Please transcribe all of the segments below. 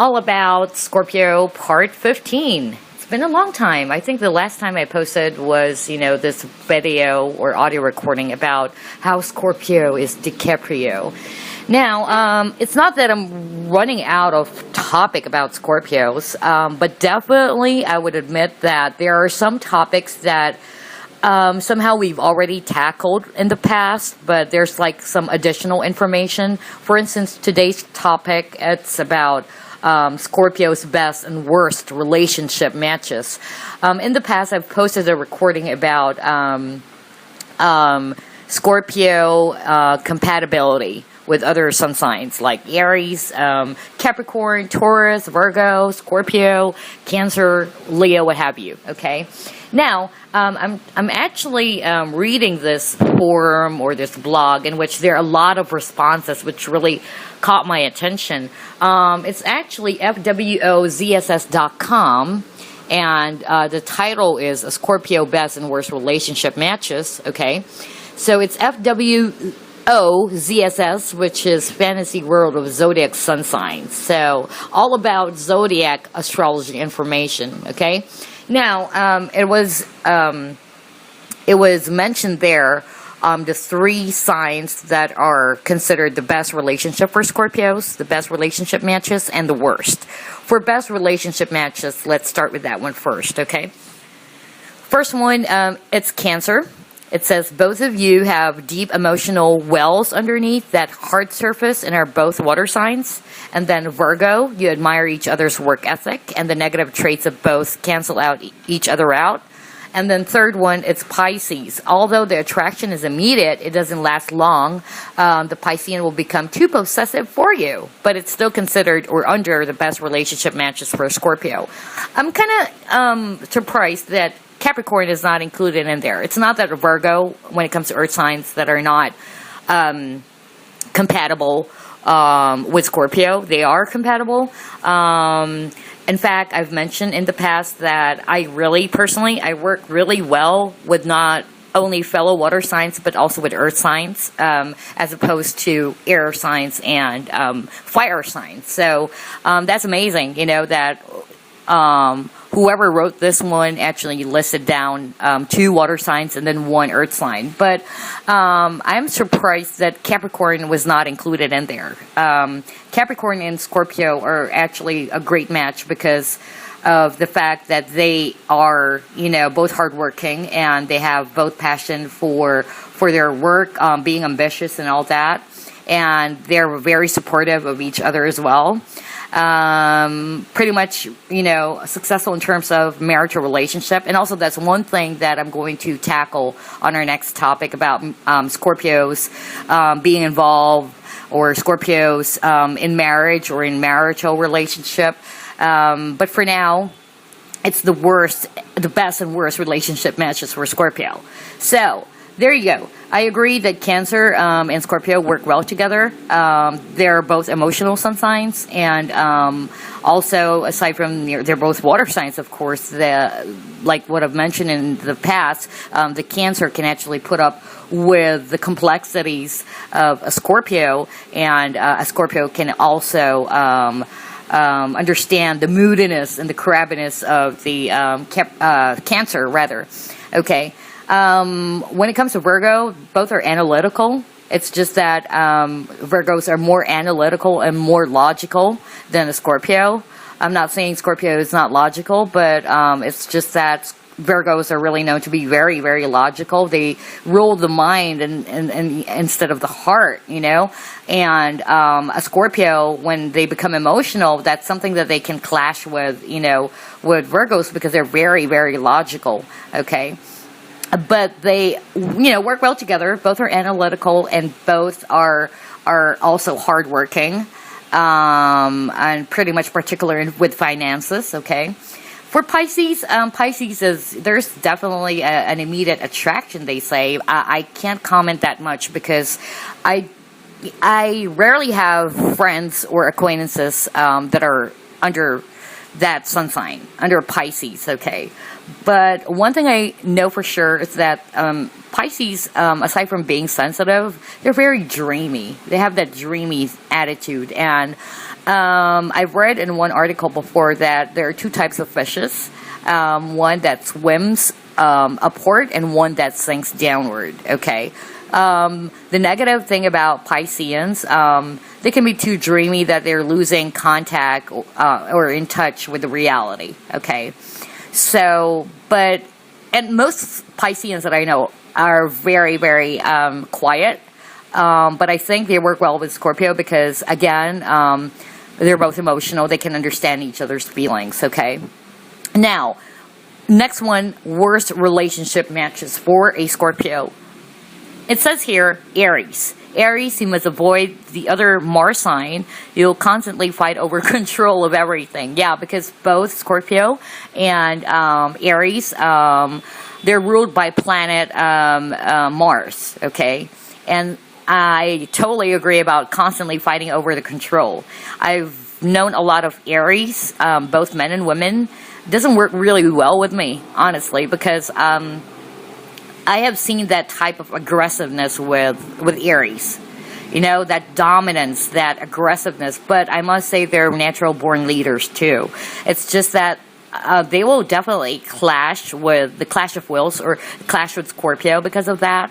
all about Scorpio part 15. It's been a long time. I think the last time I posted was, this video or audio recording about how Scorpio is DiCaprio. Now, it's not that I'm running out of topic about Scorpios, but definitely I would admit that there are some topics that somehow we've already tackled in the past, but there's like some additional information. For instance, today's topic, it's about Scorpio's best and worst relationship matches. In the past, I've posted a recording about Scorpio compatibility with other sun signs like Aries, Capricorn, Taurus, Virgo, Scorpio, Cancer, Leo, what have you. Okay. Now, I'm actually reading this forum or this blog in which there are a lot of responses which really caught my attention. It's actually FWOZSS.com, and the title is Scorpio Best and Worst Relationship Matches. Okay, so it's FWOZSS, which is Fantasy World of Zodiac Sun Signs. So all about zodiac astrology information. Okay. Now, it was mentioned there, the three signs that are considered the best relationship for Scorpios, the best relationship matches, and the worst. For best relationship matches, let's start with that one first, okay? First one, it's Cancer. It says, both of you have deep emotional wells underneath that hard surface and are both water signs. And then Virgo, you admire each other's work ethic, and the negative traits of both cancel out each other out. And then third one, it's Pisces. Although the attraction is immediate, it doesn't last long. The Piscean will become too possessive for you, but it's still considered or under the best relationship matches for Scorpio. I'm kind of surprised that Capricorn is not included in there. It's not that Virgo, when it comes to earth signs that are not compatible with Scorpio, they are compatible. In fact, I've mentioned in the past that I work really well with not only fellow water signs, but also with earth signs, as opposed to air signs and fire signs. So that's amazing, that whoever wrote this one actually listed down 2 water signs and then 1 earth sign. But I'm surprised that Capricorn was not included in there. Capricorn and Scorpio are actually a great match because of the fact that they are, both hardworking and they have both passion for their work, being ambitious and all that. And they're very supportive of each other as well. Pretty much, successful in terms of marital relationship. And also that's one thing that I'm going to tackle on our next topic about Scorpios being involved, or Scorpios in marriage or in marital relationship. But for now, it's the best and worst relationship matches for Scorpio. So there you go. I agree that Cancer and Scorpio work well together. They're both emotional sun signs, and also, aside from they're both water signs, of course. Like what I've mentioned in the past, the Cancer can actually put up with the complexities of a Scorpio, and a Scorpio can also understand the moodiness and the crabbiness of the Cancer, rather. Okay. When it comes to Virgo, both are analytical. It's just that Virgos are more analytical and more logical than a Scorpio. I'm not saying Scorpio is not logical, but it's just that Virgos are really known to be very, very logical. They rule the mind and instead of the heart, And a Scorpio, when they become emotional, that's something that they can clash with, with Virgos because they're very, very logical. Okay. But they, work well together. Both are analytical and both are also hardworking, and pretty much particular with finances. Okay. For Pisces, there's definitely an immediate attraction. They say I can't comment that much because I rarely have friends or acquaintances that are under that sun sign, under Pisces. Okay. But one thing I know for sure is that Pisces, aside from being sensitive, they're very dreamy. They have that dreamy attitude. And I've read in one article before that there are two types of fishes. One that swims upward and one that sinks downward. Okay. The negative thing about Pisceans, they can be too dreamy that they're losing contact or in touch with the reality. Okay. So, and most Pisceans that I know are very, very quiet. But I think they work well with Scorpio because, again, they're both emotional. They can understand each other's feelings, okay? Now, next one, worst relationship matches for a Scorpio. It says here, Aries. Aries, you must avoid the other Mars sign. You'll constantly fight over control of everything. Yeah, because both Scorpio and Aries, they're ruled by planet Mars, okay? And I totally agree about constantly fighting over the control. I've known a lot of Aries, both men and women. It doesn't work really well with me, honestly, because I have seen that type of aggressiveness with Aries. You know, that dominance, that aggressiveness. But I must say they're natural-born leaders, too. It's just that they will definitely clash with the clash of wills or clash with Scorpio because of that.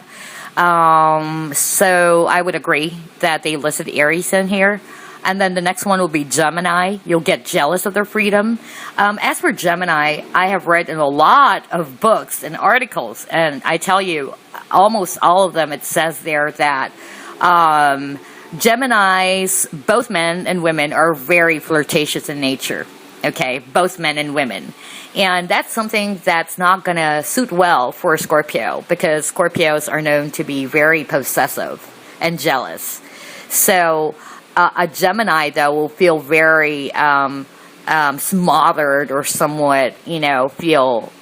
So I would agree that they listed Aries in here. And then the next one will be Gemini. You'll get jealous of their freedom. As for Gemini, I have read in a lot of books and articles, and I tell you, almost all of them, it says there that Geminis, both men and women, are very flirtatious in nature. Okay, both men and women. And that's something that's not going to suit well for a Scorpio because Scorpios are known to be very possessive and jealous. So a Gemini, though, will feel very smothered or somewhat, feel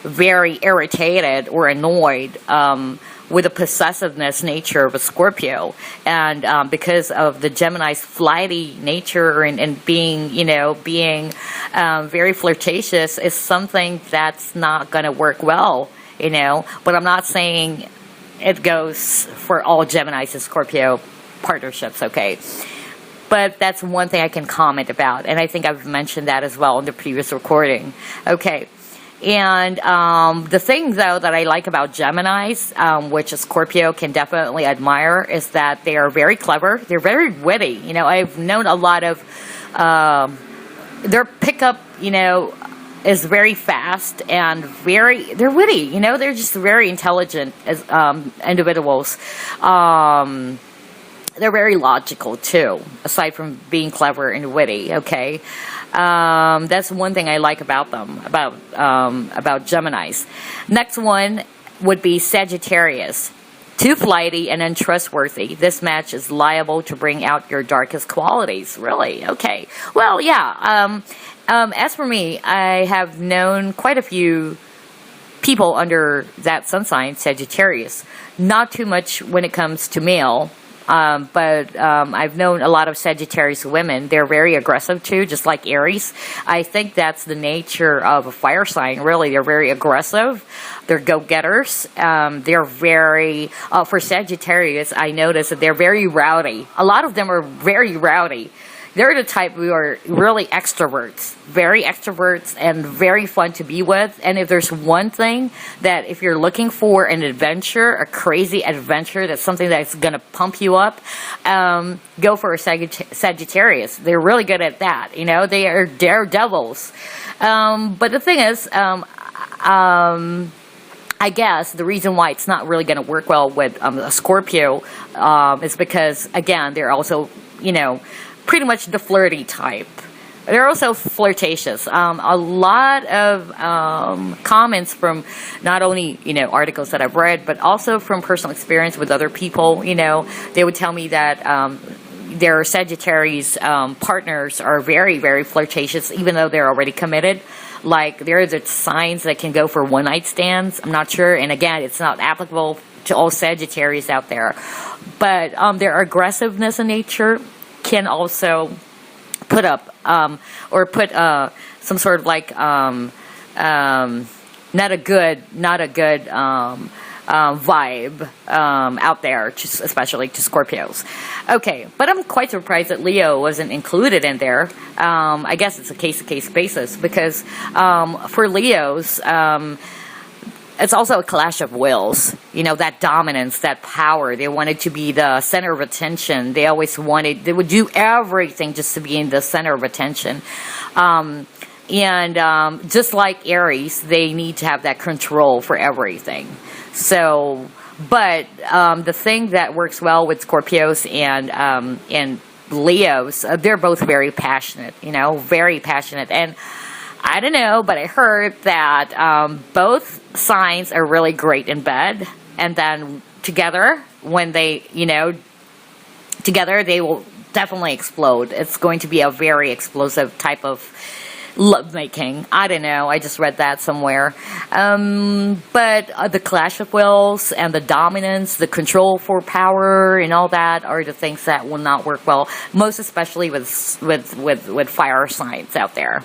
very irritated or annoyed with the possessiveness nature of a Scorpio. And because of the Gemini's flighty nature and being very flirtatious is something that's not going to work well, But I'm not saying it goes for all Geminis and Scorpio partnerships, okay? But that's one thing I can comment about, and I think I've mentioned that as well in the previous recording. Okay. And the thing, though, that I like about Geminis, which a Scorpio can definitely admire, is that they are very clever. They're very witty. I've known a lot of their pickup, is very fast and they're witty. They're just very intelligent as individuals. They're very logical, too, aside from being clever and witty, okay? That's one thing I like about them, about Geminis. Next one would be Sagittarius. Too flighty and untrustworthy. This match is liable to bring out your darkest qualities. Really? Okay. Well, yeah. As for me, I have known quite a few people under that sun sign, Sagittarius. Not too much when it comes to male. But I've known a lot of Sagittarius women. They're very aggressive too, just like Aries. I think that's the nature of a fire sign, really. They're very aggressive. They're go-getters. They're very, for Sagittarius, I noticed that they're very rowdy. A lot of them are very rowdy. They're the type who are really extroverts, very extroverts and very fun to be with. And if there's one thing that if you're looking for an adventure, a crazy adventure, that's something that's going to pump you up, go for a Sagittarius. They're really good at that. They are daredevils. But the thing is, I guess the reason why it's not really going to work well with a Scorpio is because, again, they're also, pretty much the flirty type. They're also flirtatious. A lot of comments from not only, articles that I've read, but also from personal experience with other people. They would tell me that their Sagittarius partners are very, very flirtatious, even though they're already committed. Like, there are the signs that can go for one-night stands. I'm not sure. And again, it's not applicable to all Sagittarius out there. But their aggressiveness in nature can also put up or put some sort of like not a good vibe out there, especially to Scorpios. Okay, but I'm quite surprised that Leo wasn't included in there. I guess it's a case-to-case basis because for Leos, it's also a clash of wills. You know, that dominance, that power. They wanted to be the center of attention. They would do everything just to be in the center of attention. Just like Aries, they need to have that control for everything. So, but the thing that works well with Scorpios and Leos, they're both very passionate, very passionate. And I don't know, but I heard that both signs are really great in bed. And then together, when together they will definitely explode. It's going to be a very explosive type of lovemaking. I don't know. I just read that somewhere. But the clash of wills and the dominance, the control for power and all that are the things that will not work well, most especially with fire signs out there.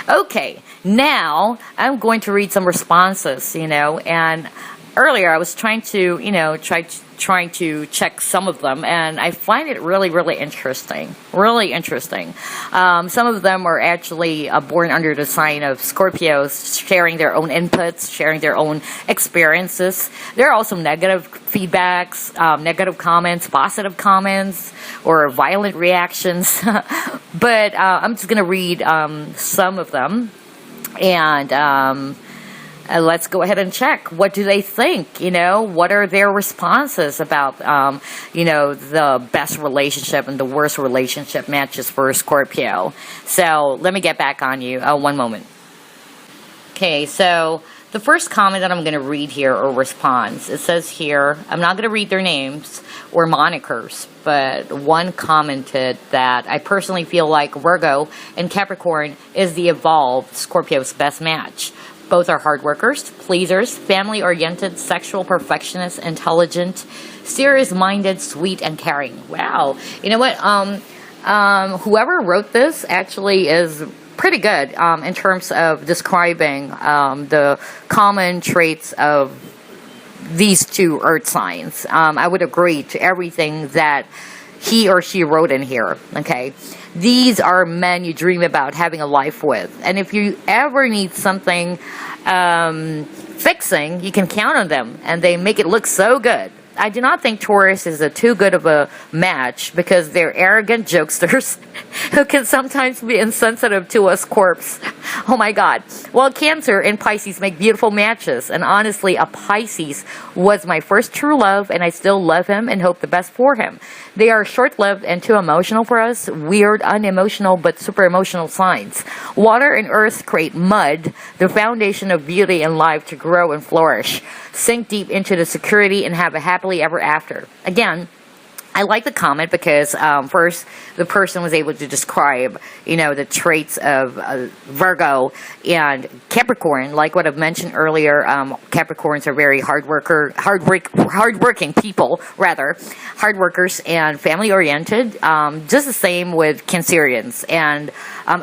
Okay, now I'm going to read some responses, and earlier I was trying to, trying to check some of them, and I find it really, really interesting. Really interesting. Some of them are actually born under the sign of Scorpios, sharing their own inputs, sharing their own experiences. There are also negative feedbacks, negative comments, positive comments, or violent reactions. But I'm just going to read some of them, and let's go ahead and check. What do they think? What are their responses about, the best relationship and the worst relationship matches for Scorpio? So let me get back on you. One moment. Okay, so the first comment that I'm going to read here, or response, it says here, I'm not going to read their names or monikers, but one commented that I personally feel like Virgo and Capricorn is the evolved Scorpio's best match. Both are hard workers, pleasers, family-oriented, sexual perfectionists, intelligent, serious-minded, sweet, and caring. Wow. You know what? Whoever wrote this actually is pretty good in terms of describing the common traits of these two earth signs. I would agree to everything that he or she wrote in here, okay? These are men you dream about having a life with. And if you ever need something fixing, you can count on them. And they make it look so good. I do not think Taurus is too good of a match because they're arrogant jokesters who can sometimes be insensitive to us Scorps. Oh my God. Well, Cancer and Pisces make beautiful matches. And honestly, a Pisces was my first true love, and I still love him and hope the best for him. They are short-lived and too emotional for us. Weird, unemotional, but super emotional signs. Water and earth create mud, the foundation of beauty and life to grow and flourish. Sink deep into the security and have a happily ever after. Again, I like the comment because first the person was able to describe, the traits of Virgo and Capricorn. Like what I've mentioned earlier, Capricorns are very hardworking people, hard workers and family oriented. Just the same with Cancerians, and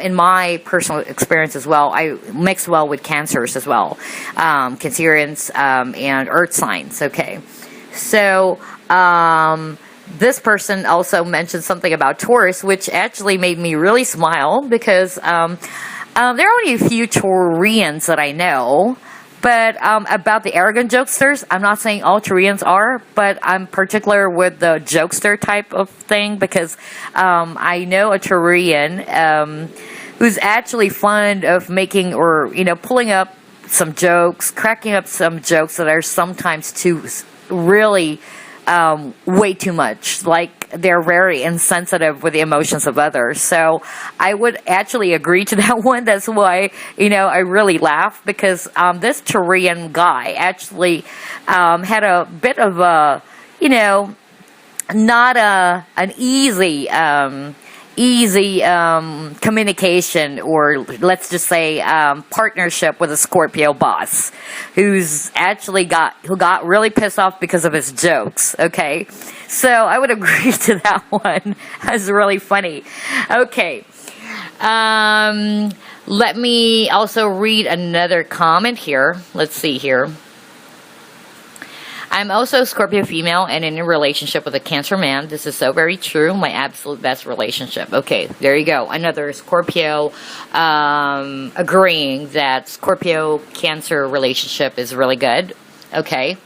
in my personal experience as well, I mix well with Cancers as well, Cancerians and Earth signs. Okay, so. This person also mentioned something about Taurus, which actually made me really smile because there are only a few Taurians that I know. But about the arrogant jokesters, I'm not saying all Taurians are, but I'm particular with the jokester type of thing because I know a Taurian who's actually fond of making or, pulling up some jokes, cracking up some jokes that are sometimes too really way too much. Like they're very insensitive with the emotions of others. So I would actually agree to that one. That's why, I really laugh because this Taurian guy actually had a bit of a, not an easy communication, or let's just say partnership with a Scorpio boss who got really pissed off because of his jokes. Okay, so I would agree to that one. That's really funny. Okay, let me also read another comment here. Let's see here. I'm also a Scorpio female and in a relationship with a Cancer man. This is so very true. My absolute best relationship. Okay, there you go. Another Scorpio agreeing that Scorpio Cancer relationship is really good. Okay.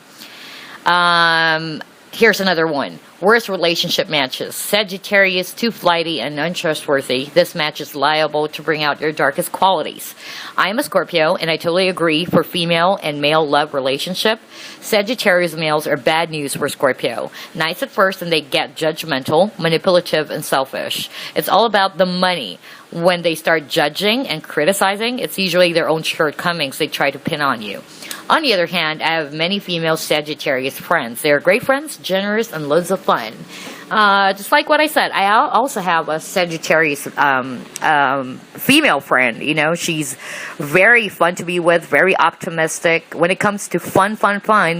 Here's another one. Worst relationship matches. Sagittarius, too flighty and untrustworthy. This match is liable to bring out your darkest qualities. I am a Scorpio, and I totally agree for female and male love relationship. Sagittarius males are bad news for Scorpio. Nice at first, and they get judgmental, manipulative, and selfish. It's all about the money. When they start judging and criticizing, it's usually their own shortcomings they try to pin on you. On the other hand, I have many female Sagittarius friends. They are great friends, generous, and loads of fun. Just like what I said, I also have a Sagittarius female friend. You know, she's very fun to be with, very optimistic. When it comes to fun,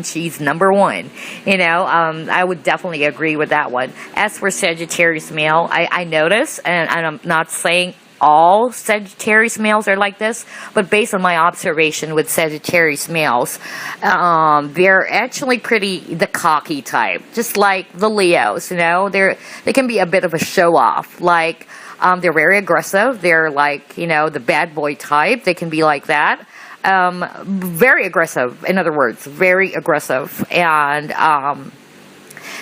she's number one. You know, I would definitely agree with that one. As for Sagittarius male, I notice, and I'm not saying all Sagittarius males are like this, but based on my observation with Sagittarius males, they're actually pretty the cocky type, just like the Leos. You know, they can be a bit of a show off. Like they're very aggressive. They're like, you know, the bad boy type. They can be like that. Very aggressive. In other words, very aggressive, and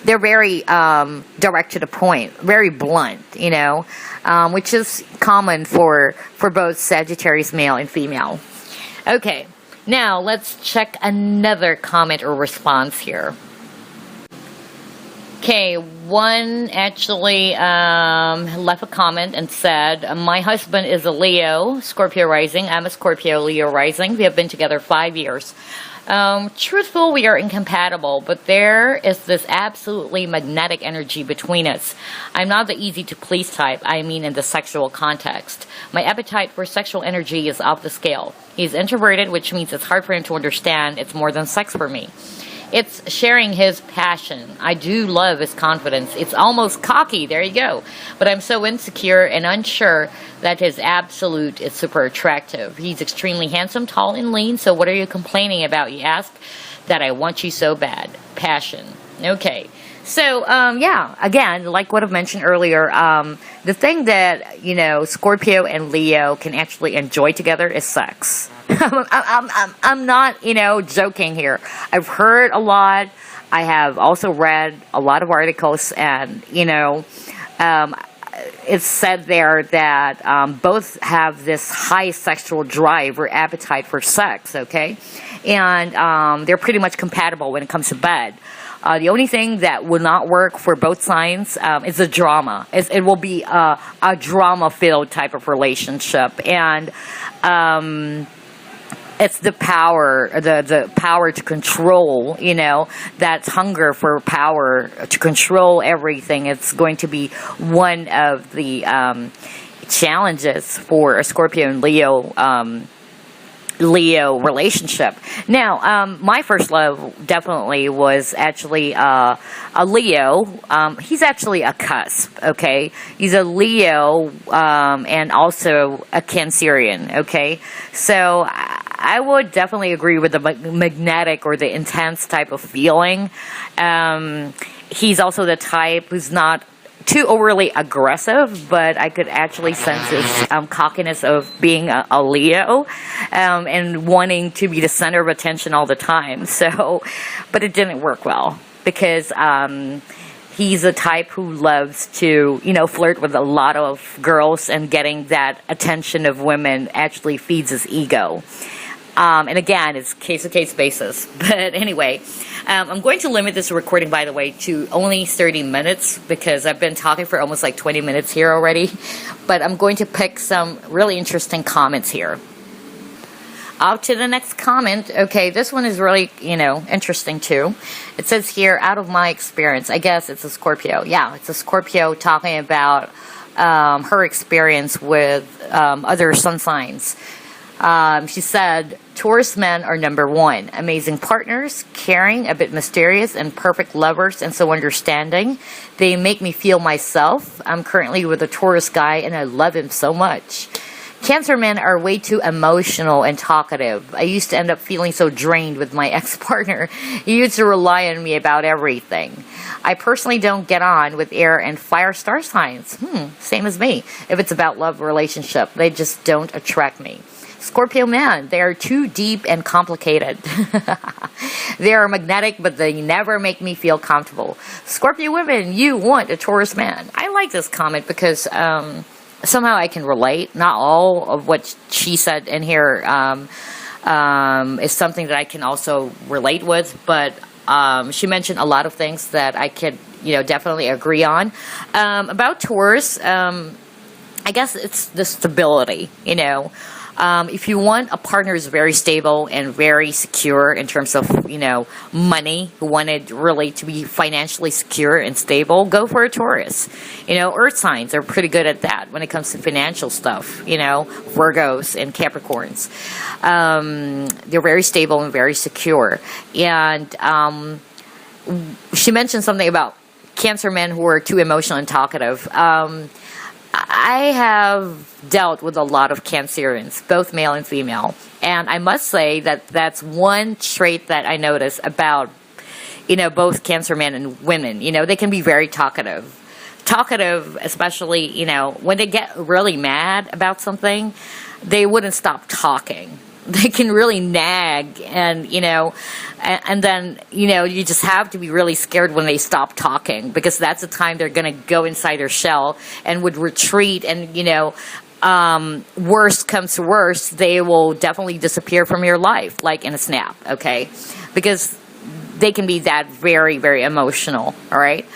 they're very direct to the point, very blunt, you know, which is common for both Sagittarius male and female. Okay, now let's check another comment or response here. Okay, one actually left a comment and said, my husband is a Leo, Scorpio rising. I'm a Scorpio, Leo rising. We have been together 5 years. Truthful, we are incompatible, but there is this absolutely magnetic energy between us. I'm not the easy to please type, I mean in the sexual context. My appetite for sexual energy is off the scale. He's introverted, which means it's hard for him to understand it's more than sex for me. It's sharing his passion. I do love his confidence. It's almost cocky, there you go. But I'm so insecure and unsure that his absolute is super attractive. He's extremely handsome, tall, and lean, so what are you complaining about, you ask? That I want you so bad. Passion. Okay. So, yeah, again, like what I've mentioned earlier, the thing that, you know, Scorpio and Leo can actually enjoy together is sex. I'm not, you know, joking here. I've heard a lot. I have also read a lot of articles, and, you know, it's said there that both have this high sexual drive or appetite for sex, okay? And they're pretty much compatible when it comes to bed. The only thing that will not work for both signs is the drama. It will be a drama-filled type of relationship. And it's the power, the power to control, you know, that hunger for power to control everything. It's going to be one of the challenges for a Scorpio and Leo relationship. Now, my first love definitely was actually a Leo. He's actually a cusp, okay? He's a Leo and also a Cancerian, okay? So I would definitely agree with the magnetic or the intense type of feeling. He's also the type who's not too overly aggressive, but I could actually sense his cockiness of being a Leo and wanting to be the center of attention all the time. So, but it didn't work well because he's a type who loves to, you know, flirt with a lot of girls, and getting that attention of women actually feeds his ego. And again, it's case-to-case basis. But anyway, I'm going to limit this recording, by the way, to only 30 minutes because I've been talking for almost like 20 minutes here already. But I'm going to pick some really interesting comments here. Up to the next comment. Okay, this one is really, you know, interesting too. It says here, out of my experience, I guess it's a Scorpio. Yeah, it's a Scorpio talking about her experience with other sun signs. She said, Taurus men are number one. Amazing partners, caring, a bit mysterious, and perfect lovers, and so understanding. They make me feel myself. I'm currently with a Taurus guy, and I love him so much. Cancer men are way too emotional and talkative. I used to end up feeling so drained with my ex-partner. He used to rely on me about everything. I personally don't get on with air and fire star signs. Same as me. If it's about love relationship, they just don't attract me. Scorpio men, they are too deep and complicated. They are magnetic, but they never make me feel comfortable. Scorpio women, you want a Taurus man. I like this comment because somehow I can relate. Not all of what she said in here is something that I can also relate with, but she mentioned a lot of things that I could, definitely agree on. About Taurus, I guess it's the stability, if you want a partner who's very stable and very secure in terms of, money, who wanted really to be financially secure and stable, go for a Taurus. Earth signs are pretty good at that when it comes to financial stuff, Virgos and Capricorns. They're very stable and very secure. And she mentioned something about Cancer men who are too emotional and talkative. I have dealt with a lot of Cancerians, both male and female, and I must say that that's one trait that I notice about, both Cancer men and women. They can be very talkative. Talkative, especially, when they get really mad about something, they wouldn't stop talking. They can really nag and then, you just have to be really scared when they stop talking, because that's the time they're going to go inside their shell and would retreat. And, worst comes to worst, they will definitely disappear from your life, like in a snap, okay? Because they can be that very, very emotional, all right?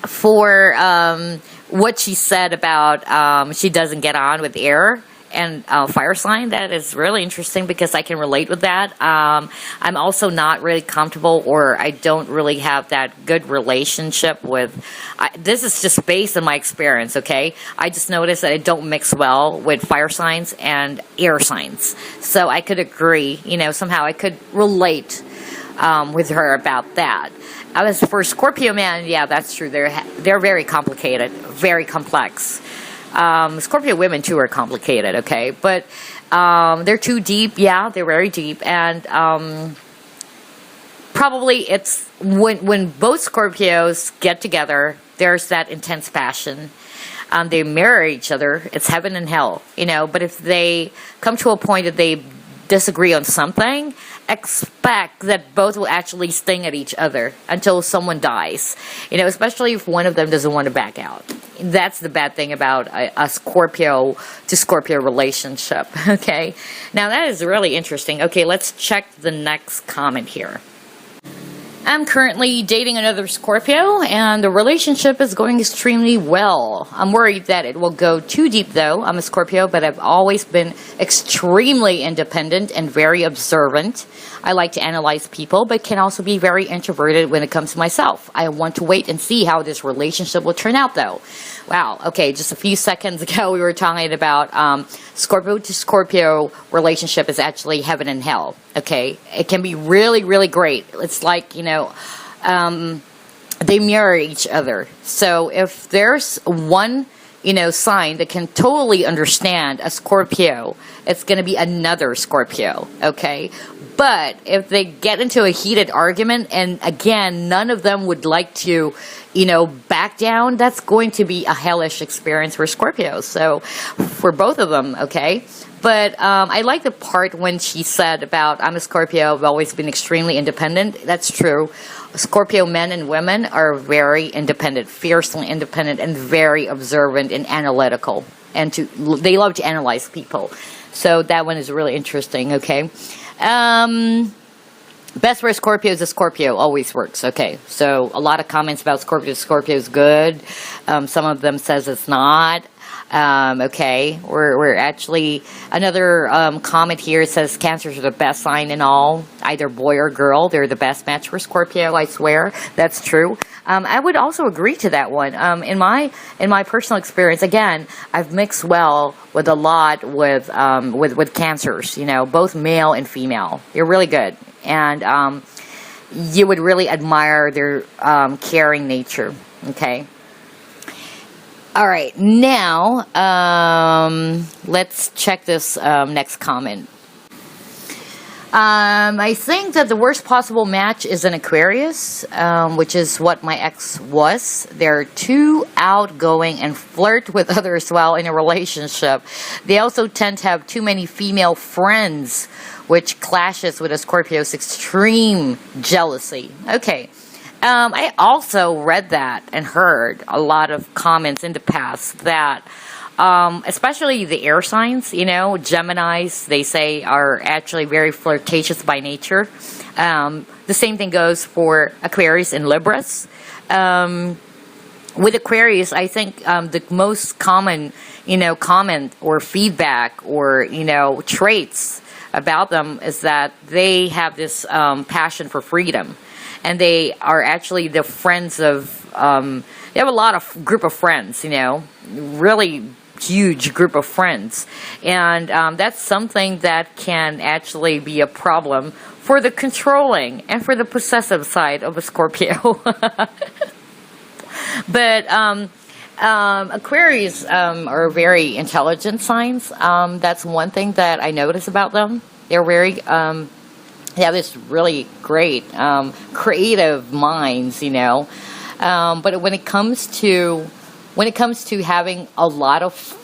For what she said about she doesn't get on with air and fire sign, that is really interesting because I can relate with that. I'm also not really comfortable, or I don't really have that good relationship with, this is just based on my experience, okay? I just noticed that I don't mix well with fire signs and air signs. So I could agree, somehow I could relate with her about that. As for Scorpio man, yeah, that's true. They're very complicated, very complex. Scorpio women too are complicated, okay? But they're too deep. Yeah, they're very deep. And probably it's when both Scorpios get together, there's that intense passion. They marry each other. It's heaven and hell, But if they come to a point that they disagree on something, expect that both will actually sting at each other until someone dies, especially if one of them doesn't want to back out. That's the bad thing about a Scorpio to Scorpio relationship, okay? Now that is really interesting. Okay, let's check the next comment here. I'm currently dating another Scorpio, and the relationship is going extremely well. I'm worried that it will go too deep, though. I'm a Scorpio, but I've always been extremely independent and very observant. I like to analyze people, but can also be very introverted when it comes to myself. I want to wait and see how this relationship will turn out, though. Wow, okay, just a few seconds ago we were talking about Scorpio to Scorpio relationship is actually heaven and hell, okay? It can be really, really great. It's like, they mirror each other. So if there's one, sign that can totally understand a Scorpio, it's going to be another Scorpio, okay? But if they get into a heated argument, and again, none of them would like to, back down, that's going to be a hellish experience for Scorpios. So for both of them, okay? But I like the part when she said about, I'm a Scorpio, I've always been extremely independent. That's true. Scorpio men and women are very independent, fiercely independent, and very observant and analytical. And they love to analyze people. So that one is really interesting, okay? Best for Scorpio is a Scorpio always works. Okay, so a lot of comments about Scorpio. Scorpio is good. Some of them says it's not. Okay, we're actually another comment here says Cancers are the best sign in all, either boy or girl. They're the best match for Scorpio. I swear that's true. I would also agree to that one. In my personal experience, again, I've mixed well with a lot with Cancers. Both male and female. They're really good. And you would really admire their caring nature, okay? All right, now let's check this next comment. I think that the worst possible match is an Aquarius, which is what my ex was. They're too outgoing and flirt with others while in a relationship. They also tend to have too many female friends, which clashes with a Scorpio's extreme jealousy. Okay. I also read that and heard a lot of comments in the past that especially the air signs, Geminis, they say, are actually very flirtatious by nature. The same thing goes for Aquarius and Libras. With Aquarius, I think the most common, comment or feedback or, traits about them is that they have this passion for freedom. And they are actually the friends of, they have a lot of group of friends, really huge group of friends. And that's something that can actually be a problem for the controlling and for the possessive side of a Scorpio. But Aquarius are very intelligent signs. That's one thing that I notice about them. They're very... they have this really great creative minds, but when it comes to having a lot of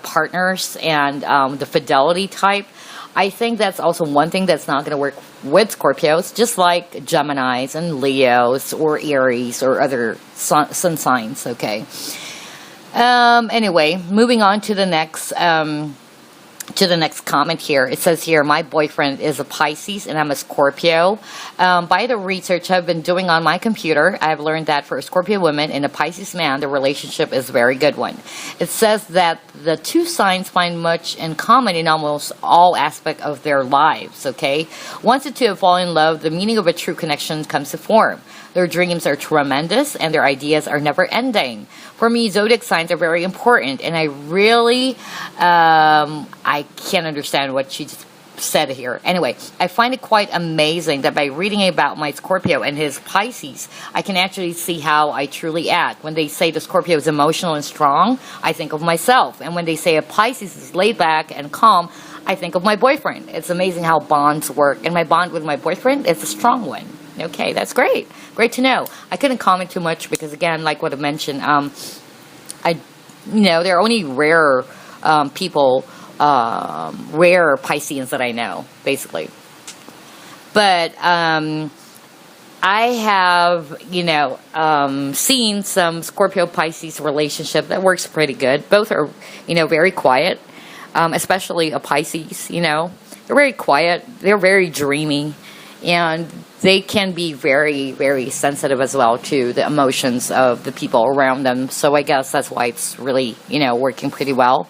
partners and the fidelity type, I think that's also one thing that's not going to work with Scorpios, just like Geminis and Leos or Aries or other sun signs. Okay. Anyway, moving on to the next comment here. It says here, my boyfriend is a Pisces and I'm a Scorpio. By the research I've been doing on my computer, I've learned that for a Scorpio woman and a Pisces man, the relationship is a very good one. It says that the two signs find much in common in almost all aspects of their lives, okay? Once the two have fallen in love, the meaning of a true connection comes to form. Their dreams are tremendous and their ideas are never ending. For me, zodiac signs are very important, and I really, I can't understand what she just said here. Anyway, I find it quite amazing that by reading about my Scorpio and his Pisces, I can actually see how I truly act. When they say the Scorpio is emotional and strong, I think of myself. And when they say a Pisces is laid back and calm, I think of my boyfriend. It's amazing how bonds work. And my bond with my boyfriend is a strong one. Okay, that's great. Great to know. I couldn't comment too much because, again, like what I mentioned, there are only rare people, rare Pisceans that I know, basically. But I have, seen some Scorpio-Pisces relationship that works pretty good. Both are, very quiet, especially a Pisces, They're very quiet. They're very dreamy. And they can be very, very sensitive as well to the emotions of the people around them. So I guess that's why it's really, working pretty well.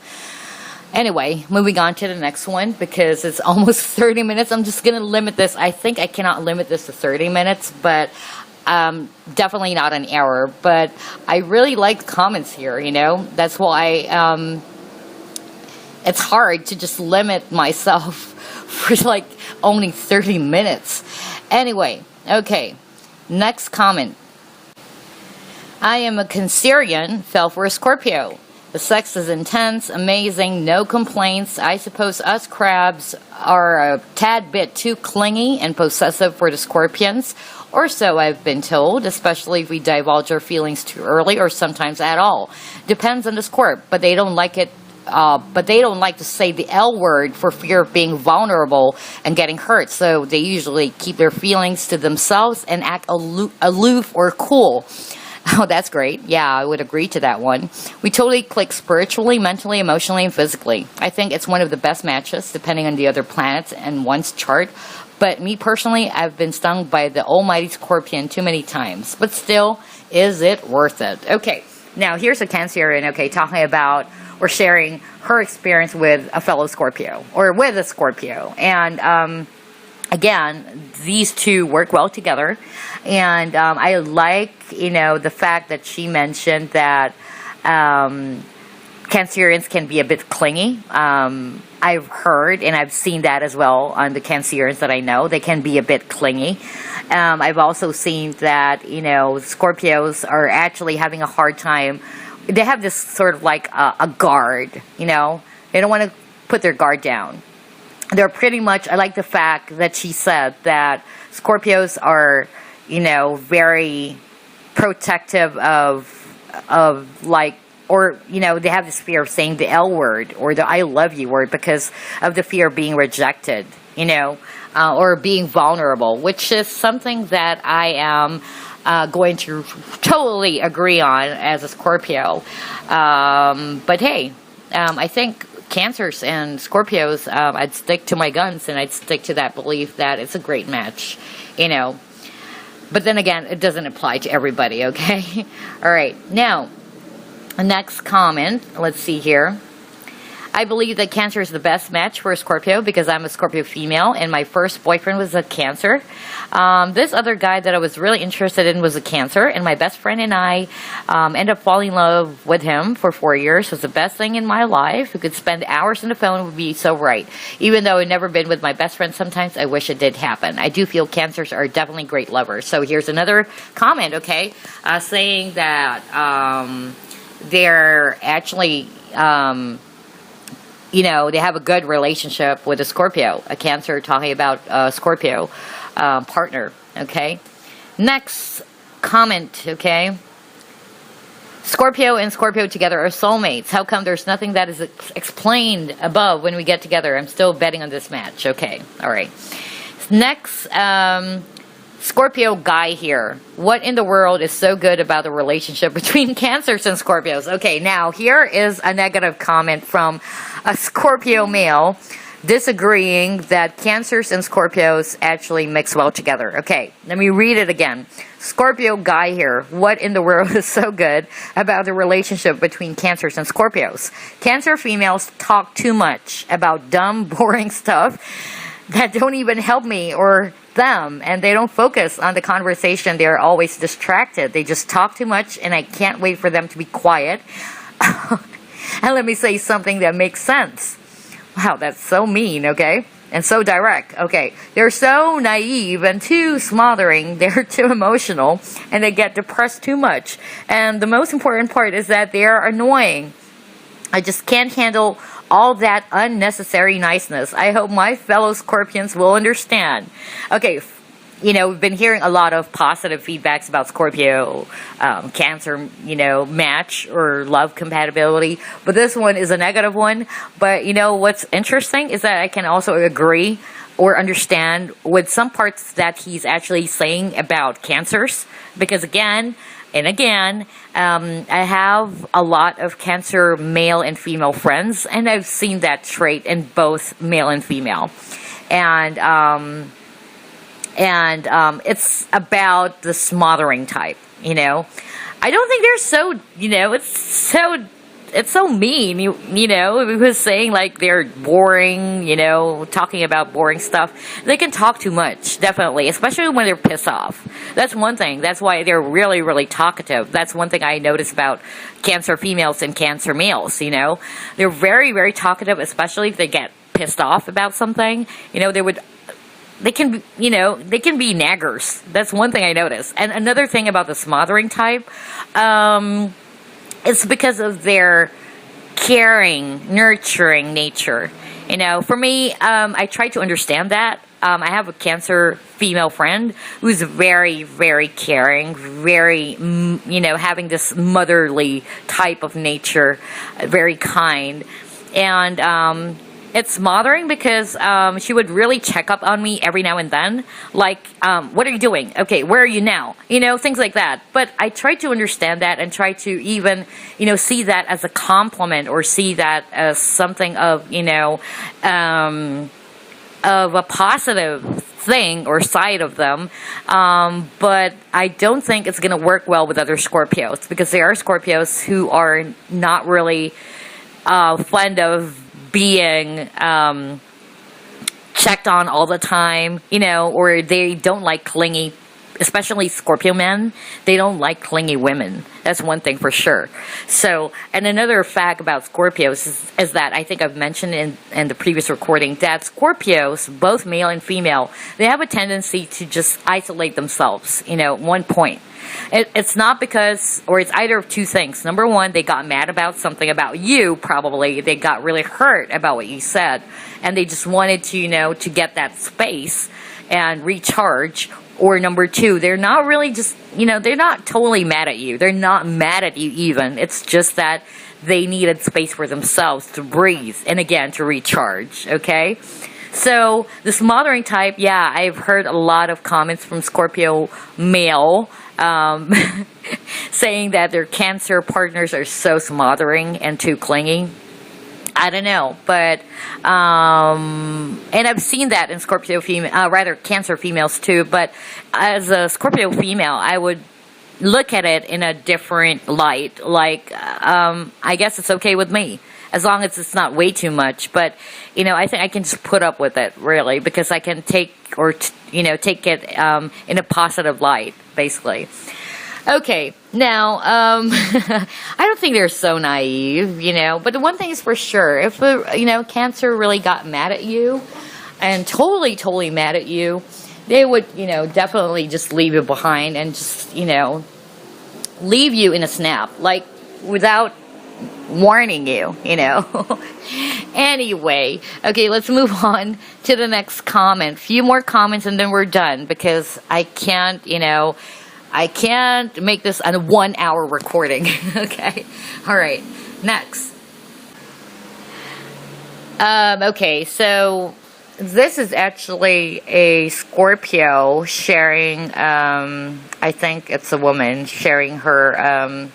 Anyway, moving on to the next one because it's almost 30 minutes. I'm just going to limit this. I think I cannot limit this to 30 minutes, but definitely not an hour. But I really like the comments here, That's why it's hard to just limit myself for like only 30 minutes. Anyway, okay, next comment. I am a Cancerian, fell for a Scorpio. The sex is intense, amazing, no complaints. I suppose us crabs are a tad bit too clingy and possessive for the Scorpions, or so I've been told, especially if we divulge our feelings too early or sometimes at all. Depends on the Scorp, but they don't like it. But they don't like to say the L word for fear of being vulnerable and getting hurt. So they usually keep their feelings to themselves and act aloof or cool. Oh, that's great. Yeah, I would agree to that one. We totally click spiritually, mentally, emotionally, and physically. I think it's one of the best matches, depending on the other planets and one's chart. But me personally, I've been stung by the almighty Scorpion too many times. But still, is it worth it? Okay, now here's a Cancerian, talking about or sharing her experience with a fellow Scorpio or with a Scorpio. And again, these two work well together. And I like, the fact that she mentioned that Cancerians can be a bit clingy. I've heard and I've seen that as well on the Cancerians that I know. They can be a bit clingy. I've also seen that, Scorpios are actually having a hard time they have this sort of like a guard, you know. They don't want to put their guard down. They're pretty much, I like the fact that she said that Scorpios are, you know, very protective of like, or, you know, they have this fear of saying the L word or the I love you word because of the fear of being rejected, you know, or being vulnerable, which is something that I am going to totally agree on as a Scorpio. But hey, I think Cancers and Scorpios, I'd stick to my guns and I'd stick to that belief that it's a great match, you know. But then again, it doesn't apply to everybody, okay? All right, now, next comment, let's see here. I believe that Cancer is the best match for a Scorpio because I'm a Scorpio female and my first boyfriend was a Cancer. This other guy that I was really interested in was a Cancer, and my best friend and I ended up falling in love with him for 4 years. It was the best thing in my life. We could spend hours on the phone. It would be so right. Even though I've never been with my best friend, sometimes I wish it did happen. I do feel Cancers are definitely great lovers. So here's another comment, okay, saying that they're actually... you know, they have a good relationship with a Scorpio, a Cancer talking about a Scorpio partner, okay? Next comment, okay? Scorpio and Scorpio together are soulmates. How come there's nothing that is explained above when we get together? I'm still betting on this match. Okay, all right. Next, Scorpio guy here. What in the world is so good about the relationship between Cancers and Scorpios? Okay, now here is a negative comment from a Scorpio male disagreeing that Cancers and Scorpios actually mix well together. Okay, let me read it again. Scorpio guy here. What in the world is so good about the relationship between Cancers and Scorpios? Cancer females talk too much about dumb, boring stuff that don't even help me or them, and they don't focus on the conversation. They're always distracted. They just talk too much, and I can't wait for them to be quiet. And let me say something that makes sense. Wow, that's so mean, okay? And so direct. Okay, they're so naive and too smothering. They're too emotional, and they get depressed too much. And the most important part is that they're annoying. I just can't handle all that unnecessary niceness. I hope my fellow Scorpions will understand. Okay, you know, we've been hearing a lot of positive feedbacks about Scorpio, Cancer, you know, match or love compatibility. But this one is a negative one. But, you know, what's interesting is that I can also agree or understand with some parts that he's actually saying about Cancers. Because again, and again, I have a lot of Cancer male and female friends, and I've seen that trait in both male and female. And it's about the smothering type, you know. I don't think they're so, you know, it's so mean, you know. It was saying like they're boring, you know, talking about boring stuff. They can talk too much, definitely, especially when they're pissed off. That's one thing. That's why they're really, really talkative. That's one thing I notice about Cancer females and Cancer males, you know. They're very, very talkative, especially if they get pissed off about something. You know, they can, you know, they can be naggers. That's one thing I notice. And another thing about the smothering type, it's because of their caring, nurturing nature. You know, for me, I try to understand that. I have a Cancer female friend who's very, very caring, very, you know, having this motherly type of nature, very kind. And it's smothering because she would really check up on me every now and then. Like, what are you doing? Okay, where are you now? You know, things like that. But I try to understand that and try to even, you know, see that as a compliment or see that as something of, you know, of a positive thing or side of them. But I don't think it's going to work well with other Scorpios because there are Scorpios who are not really fond of being checked on all the time, you know, or they don't like clingy especially Scorpio men, they don't like clingy women. That's one thing for sure. So, and another fact about Scorpios is that I think I've mentioned in the previous recording that Scorpios, both male and female, they have a tendency to just isolate themselves, at one point. It's not because, or it's either of two things. Number one, they got mad about something about you, probably. They got really hurt about what you said. And they just wanted to, to get that space and recharge. Or number two, they're not really just, they're not totally mad at you. They're not mad at you even. It's just that they needed space for themselves to breathe. And again, to recharge, okay? So, the smothering type, yeah, I've heard a lot of comments from Scorpio male saying that their Cancer partners are so smothering and too clingy. I don't know, but and I've seen that in Scorpio female, rather Cancer females too. But as a Scorpio female, I would look at it in a different light. Like, I guess it's okay with me as long as it's not way too much. But I think I can just put up with it really because I can take take it in a positive light, basically. Okay, now, I don't think they're so naive, but the one thing is for sure, if, Cancer really got mad at you, and totally mad at you, they would, definitely just leave you behind, and just, leave you in a snap, like, without warning you, Anyway, okay, let's move on to the next comment. Few more comments and then we're done, because I can't make this a 1 hour recording. Okay. All right. Next. Okay. So this is actually a Scorpio sharing, I think it's a woman sharing her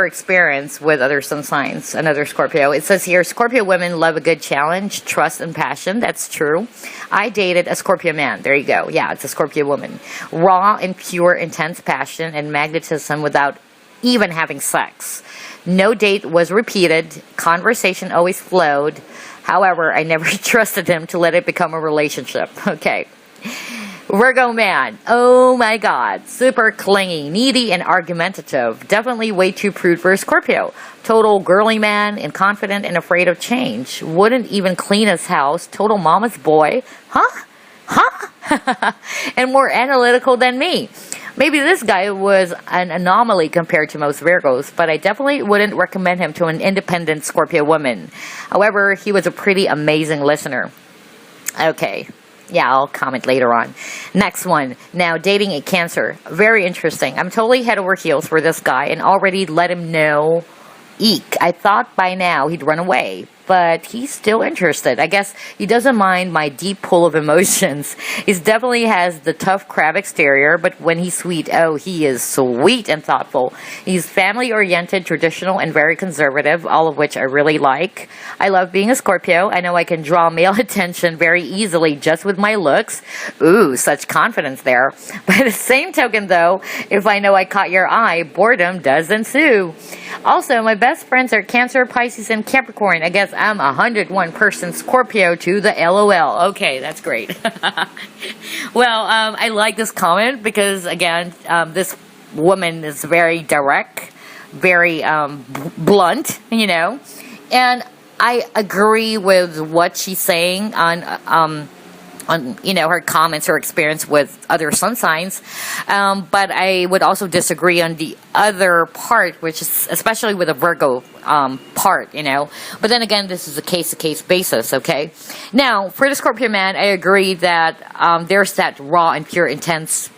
experience with other sun signs, another Scorpio. It says here, Scorpio women love a good challenge, trust, and passion. That's true. I dated a Scorpio man. There you go. Yeah, it's a Scorpio woman. Raw and pure, intense passion and magnetism without even having sex. No date was repeated. Conversation always flowed. However, I never trusted him to let it become a relationship. Okay. Virgo man, oh my god, super clingy, needy, and argumentative. Definitely way too prude for a Scorpio. Total girly man, inconfident and afraid of change. Wouldn't even clean his house. Total mama's boy. Huh? And more analytical than me. Maybe this guy was an anomaly compared to most Virgos, but I definitely wouldn't recommend him to an independent Scorpio woman. However, he was a pretty amazing listener. Okay. Yeah, I'll comment later on. Next one. Now, dating a Cancer. Very interesting. I'm totally head over heels for this guy and already let him know. Eek. I thought by now he'd run away, but he's still interested. I guess he doesn't mind my deep pull of emotions. He definitely has the tough crab exterior, but when he's sweet, oh, he is sweet and thoughtful. He's family-oriented, traditional, and very conservative, all of which I really like. I love being a Scorpio. I know I can draw male attention very easily just with my looks. Ooh, such confidence there. By the same token, though, if I know I caught your eye, boredom does ensue. Also, my best friends are Cancer, Pisces, and Capricorn. I guess I'm 101% Scorpio to the LOL. Okay, that's great. Well, I like this comment because, again, this woman is very direct, very blunt, and I agree with what she's saying on her comments, her experience with other sun signs. But I would also disagree on the other part, which is especially with the Virgo part, But then again, this is a case-to-case basis, okay? Now, for the Scorpio man, I agree that there's that raw and pure, intense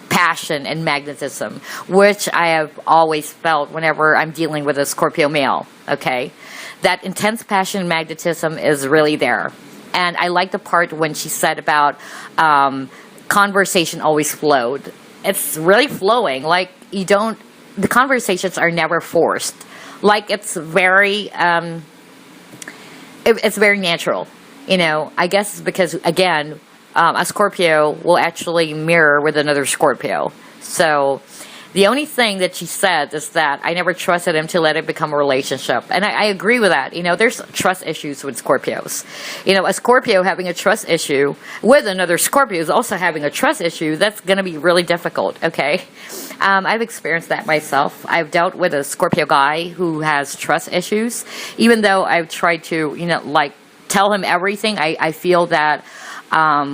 passion and magnetism, which I have always felt whenever I'm dealing with a Scorpio male, okay? That intense passion and magnetism is really there. And I like the part when she said about conversation always flowed. It's really flowing. Like, the conversations are never forced. Like, it's very, it's very natural. I guess it's because, again, a Scorpio will actually mirror with another Scorpio. So, The only thing that she said is that I never trusted him to let it become a relationship. And I agree with that. There's trust issues with Scorpios. A Scorpio having a trust issue with another Scorpio is also having a trust issue. That's going to be really difficult, okay? I've experienced that myself. I've dealt with a Scorpio guy who has trust issues. Even though I've tried to, tell him everything, I feel that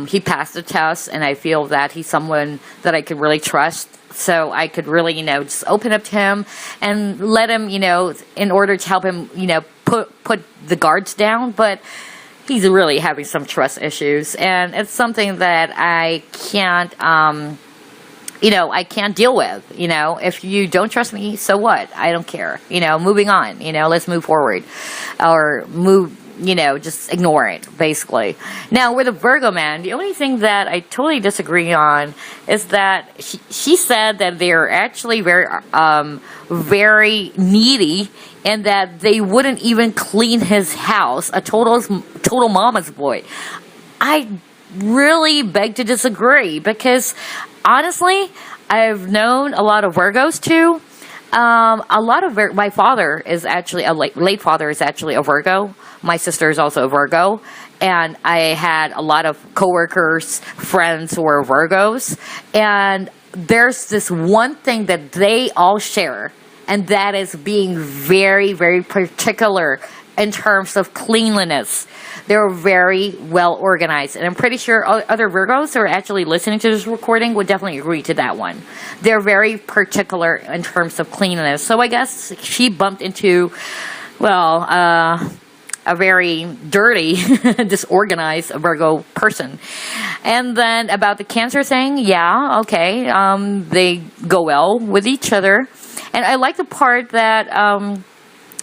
he passed the test, and I feel that he's someone that I could really trust. So I could really, just open up to him and let him, in order to help him, put the guards down. But he's really having some trust issues, and it's something that I can't, I can't deal with. If you don't trust me, so what? I don't care. Moving on. Let's move forward, or just ignore it, basically. Now, with a Virgo man, the only thing that I totally disagree on is that she said that they're actually very needy, and that they wouldn't even clean his house. A total mama's boy. I really beg to disagree, because honestly, I've known a lot of Virgos too. My father is actually late father is actually a Virgo. My sister is also a Virgo, and I had a lot of coworkers, friends who were Virgos, and there's this one thing that they all share, and that is being very, very particular in terms of cleanliness. They're very well organized, and I'm pretty sure other Virgos who are actually listening to this recording would definitely agree to that one. They're very particular in terms of cleanliness. So I guess she bumped into, a very dirty, disorganized Virgo person. And then about the Cancer thing, yeah, okay, they go well with each other. And I like the part that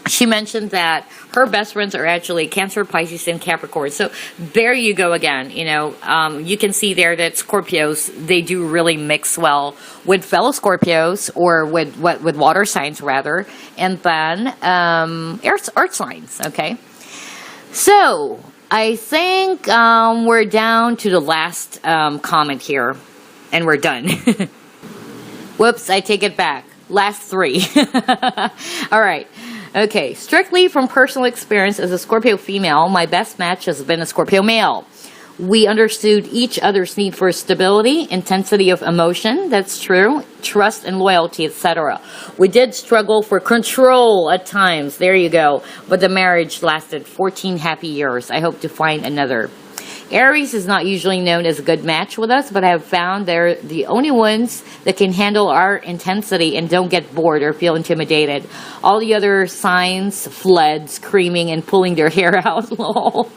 she mentioned that her best friends are actually Cancer, Pisces, and Capricorn. So there you go again. You can see there that Scorpios, they do really mix well with fellow Scorpios, or with water signs rather, and then earth signs. Okay, so I think we're down to the last comment here, and we're done. Whoops, I take it back. Last 3. All right. Okay, strictly from personal experience as a Scorpio female, my best match has been a Scorpio male. We understood each other's need for stability, intensity of emotion, that's true, trust and loyalty, etc. We did struggle for control at times, there you go, but the marriage lasted 14 happy years. I hope to find another. Aries is not usually known as a good match with us, but I have found they're the only ones that can handle our intensity and don't get bored or feel intimidated. All the other signs fled, screaming and pulling their hair out. Lol.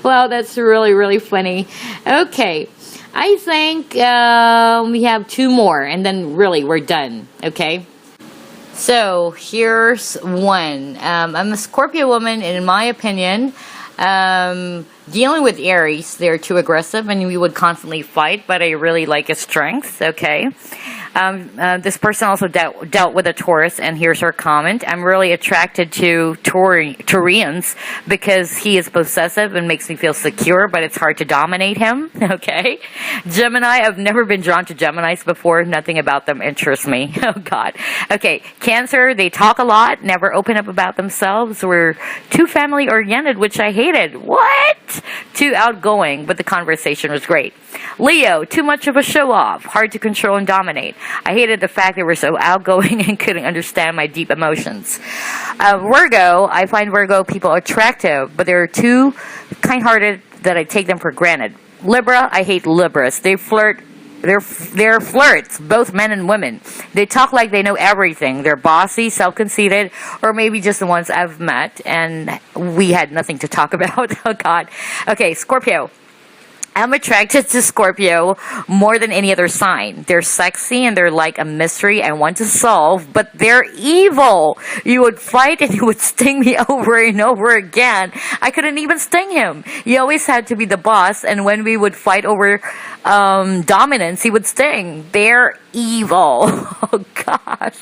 Wow, that's really, really funny. Okay, I think we have 2 more, and then really we're done. Okay. So here's one. I'm a Scorpio woman, and in my opinion, dealing with Aries, they're too aggressive and we would constantly fight, but I really like his strengths, okay? This person also dealt with a Taurus, and here's her comment. I'm really attracted to Taurians because he is possessive and makes me feel secure, but it's hard to dominate him, okay? Gemini, I've never been drawn to Geminis before. Nothing about them interests me. Oh, God. Okay, Cancer, they talk a lot, never open up about themselves. We're too family-oriented, which I hated. What? Too outgoing, but the conversation was great. Leo, too much of a show-off, hard to control and dominate. I hated the fact they were so outgoing and couldn't understand my deep emotions. Virgo, I find Virgo people attractive, but they're too kind-hearted that I take them for granted. Libra, I hate Libras. They flirt. They're flirts, both men and women. They talk like they know everything. They're bossy, self-conceited, or maybe just the ones I've met, and we had nothing to talk about. Oh, God. Okay, Scorpio. I'm attracted to Scorpio more than any other sign. They're sexy and they're like a mystery I want to solve, but they're evil. You would fight and he would sting me over and over again. I couldn't even sting him. He always had to be the boss, and when we would fight over dominance, he would sting. They're evil. Oh, gosh.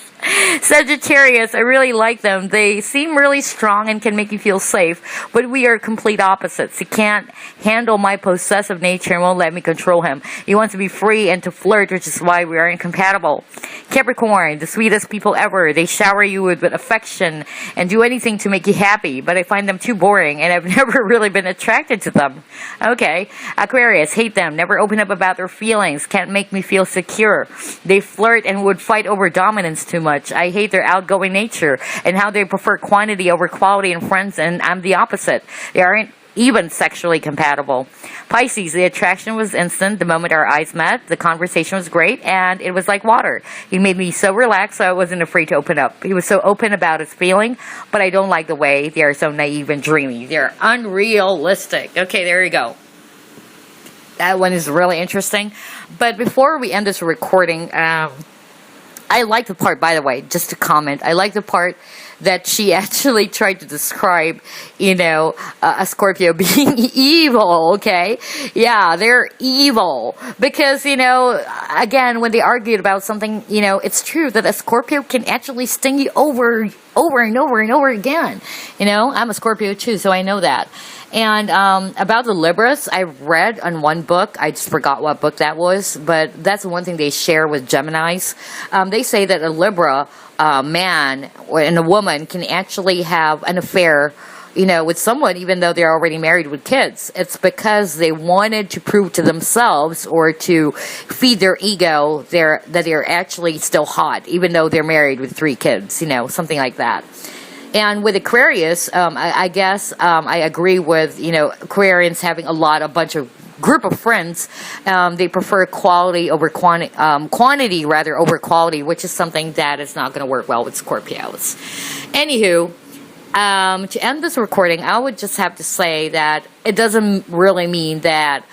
Sagittarius, I really like them. They seem really strong and can make you feel safe, but we are complete opposites. He can't handle my possessive nature and won't let me control him. He wants to be free and to flirt, which is why we are incompatible. Capricorn, the sweetest people ever. They shower you with affection and do anything to make you happy, but I find them too boring and I've never really been attracted to them. Okay. Aquarius, hate them. Never open up about their feelings. Can't make me feel secure. They flirt and would fight over dominance too much. I hate their outgoing nature and how they prefer quantity over quality in friends, and I'm the opposite. They aren't even sexually compatible. Pisces, the attraction was instant the moment our eyes met. The conversation was great, and it was like water. He made me so relaxed, so I wasn't afraid to open up. He was so open about his feeling, but I don't like the way they are so naive and dreamy. They're unrealistic. Okay, there you go. That one is really interesting. But before we end this recording, I like the part, by the way, just to comment, I like the part that she actually tried to describe, a Scorpio being evil, okay? Yeah, they're evil. Because, again, when they argued about something, it's true that a Scorpio can actually sting you over and over and over again. I'm a Scorpio too, so I know that. And about the Libras, I read on one book, I just forgot what book that was, but that's the one thing they share with Geminis. They say that a Libra man and a woman can actually have an affair, with someone even though they're already married with kids. It's because they wanted to prove to themselves or to feed their ego that they're actually still hot, even though they're married with 3 kids, something like that. And with Aquarius, I guess I agree with, Aquarians having a bunch of group of friends. They prefer quality over quantity rather over quality, which is something that is not going to work well with Scorpios. Anywho, to end this recording, I would just have to say that it doesn't really mean that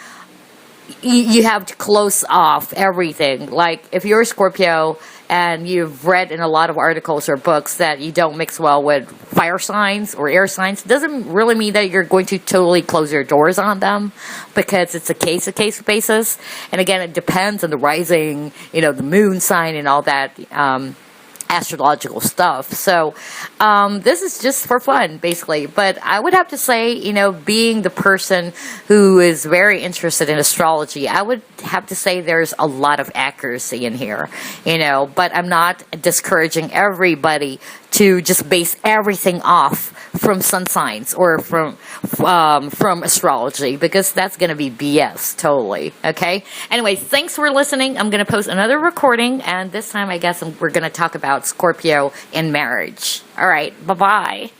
you have to close off everything. Like, if you're a Scorpio and you've read in a lot of articles or books that you don't mix well with fire signs or air signs, it doesn't really mean that you're going to totally close your doors on them, because it's a case-to-case basis. And again, it depends on the rising, the moon sign and all that astrological stuff. So this is just for fun, basically. But I would have to say, being the person who is very interested in astrology, I would have to say there's a lot of accuracy in here, but I'm not discouraging everybody to just base everything off from sun signs or from astrology, because that's going to be BS totally. Okay. Anyway, thanks for listening. I'm going to post another recording, and this time I guess we're going to talk about Scorpio and marriage. All right. Bye-bye.